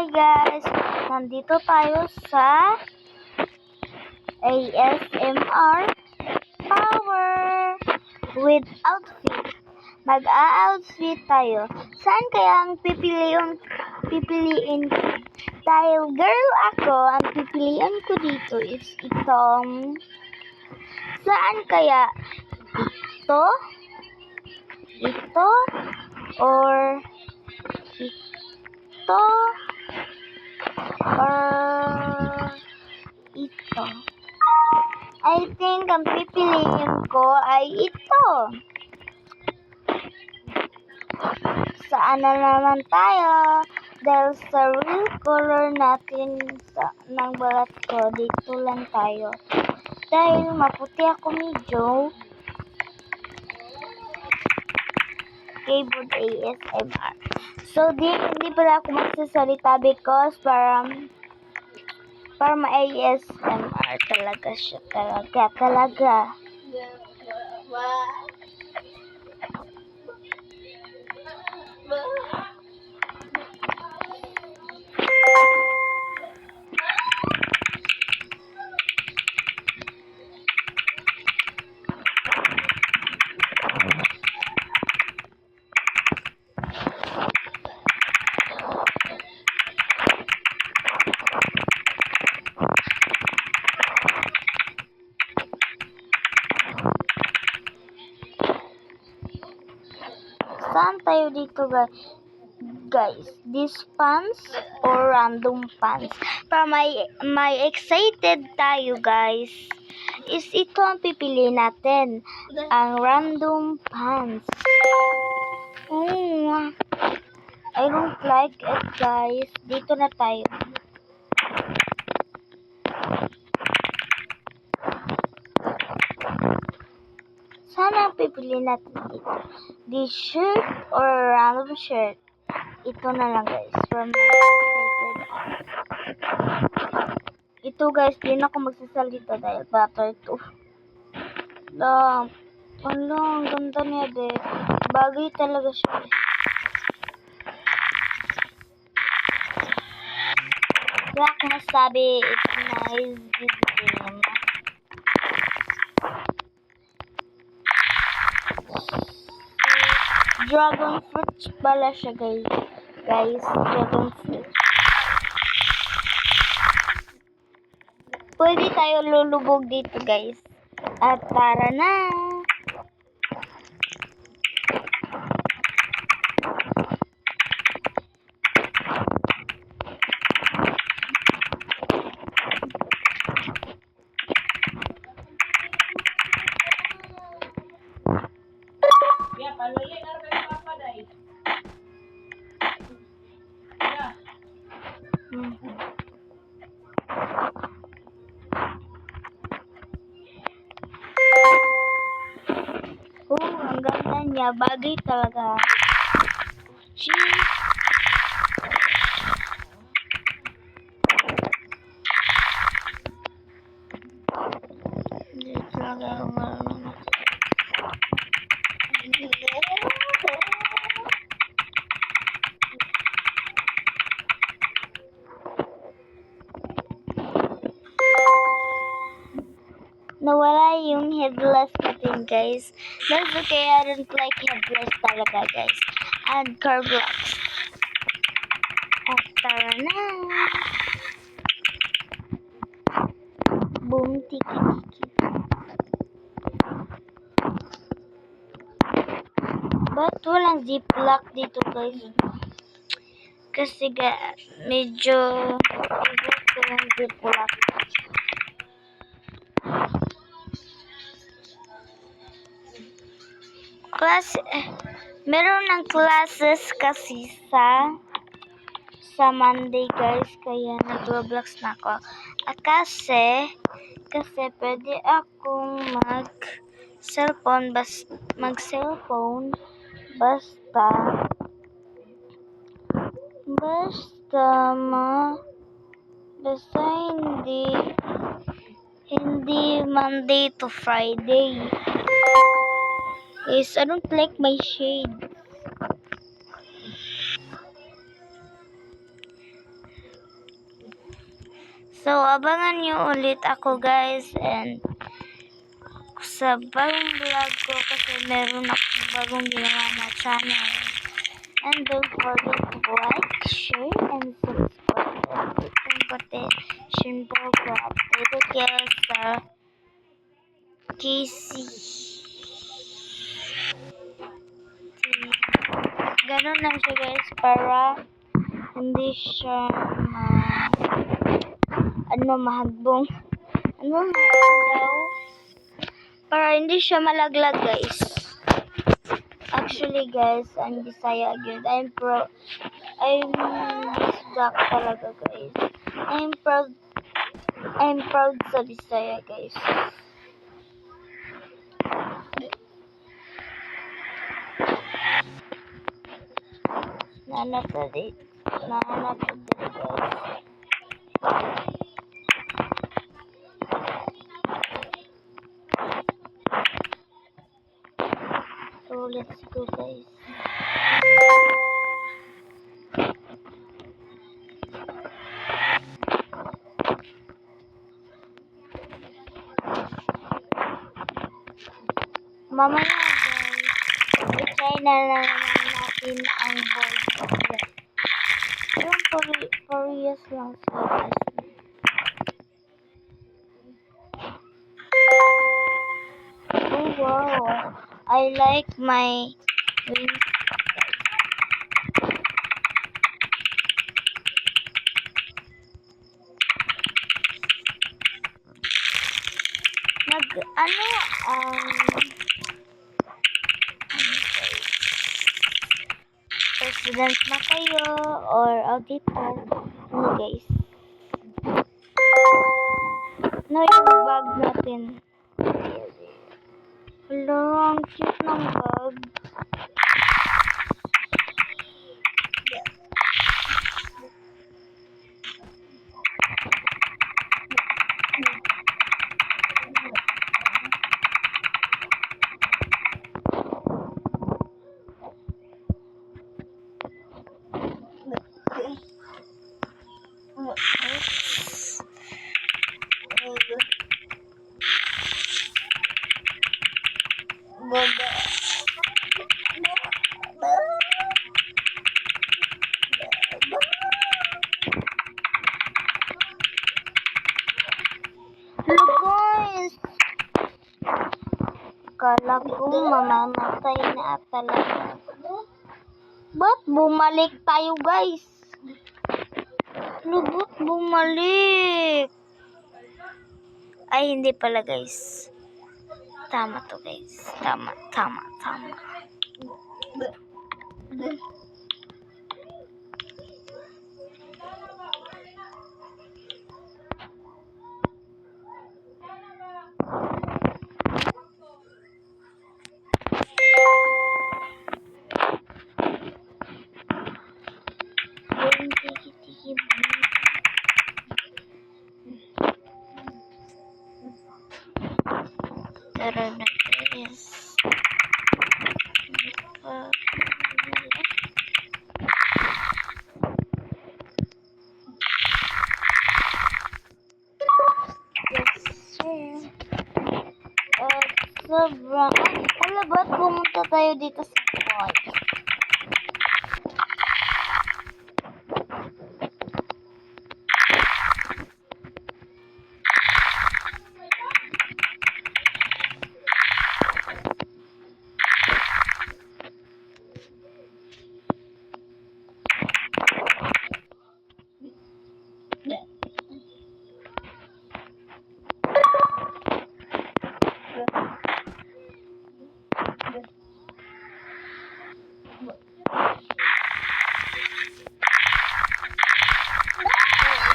Hi guys! Nandito tayo sa ASMR Power with outfit. Mag-a-outfit tayo. Saan kaya ang pipiliin ko? Dahil girl ako, ang pipiliin ko dito is itong saan kaya? Ito? Ito? Or ito? Or ito? I think ang pipiliin ko ay ito. Saan na naman tayo? Dahil sa real color natin ng balat ko, dito lang tayo. Dahil maputi ako medyo. Keyboard ASMR. So, hindi pala ako magsasalita because para ma-ASMR talaga siya. Talaga. Saan tayo dito guys? These pants or random pants? Para may excited tayo guys. Is ito ang pipili natin. Ang random pants. I don't like it guys. Dito na tayo. Sana ang pipili natin dito. This shirt or random shirt. Ito na lang guys. Ito guys, di na ako magsasalita dahil butter to. Ang ganda niya de. Bagay talaga siya. Wala akong masabi. It's nice game. Dragon fruit pala siya guys. Dragon fruit. Pwede tayo lulubog dito guys. At tara na. Ang ganda niya. Bagay talaga. Cheese. Hindi talaga marunong. Nawala yung headless natin guys. That's okay, I don't like headless talaga guys. Add curve locks. At tara na. Boom, tiki-tiki. Ba't walang ziplock dito guys? Kasi medyo ko yung ziplock. Meron ng classes kasi sa Monday guys, kaya nag-Roblox na ako. Kasi pwede akong mag-cellphone basta hindi Monday to Friday. Guys, I don't like my shade. So, abangan nyo ulit ako guys, and sa bagong vlog ko kasi meron akong bagong ginawa na channel. And don't forget to like, share, and subscribe. And click the notification bell para updated kayo sa KC. Ganun lang siya guys, para hindi siya mahagbong. Daw? Para hindi siya malaglag guys. Actually guys, I'm Bisaya again. I'm Bisdak talaga guys. I'm proud sa Bisaya guys. Nanatod guys. So let's go guys. Mamaya guys, i-try na lang natin ang board. Yung Porias lang sila guys. Oh wow, I like my wings. President na kayo or auditor. Ano guys? Ano yung bag natin? Hello, ang cute ng bag. Hello guys! Kala ko mamamatay na talaga. Ba't bumalik tayo guys? Ba't bumalik? Ay, hindi pala guys. Tama to guys. Tama. Tara na guys. Sobrang, ba't pumunta tayo dito sa point?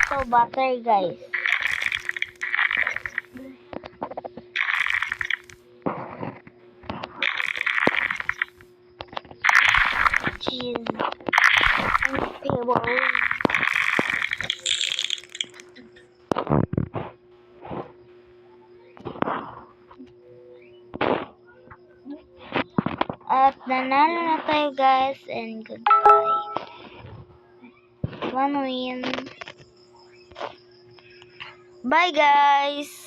Ito, butter guys. Cheese. And pebbles. At nanalo na tayo guys, and goodbye. One win. Bye guys!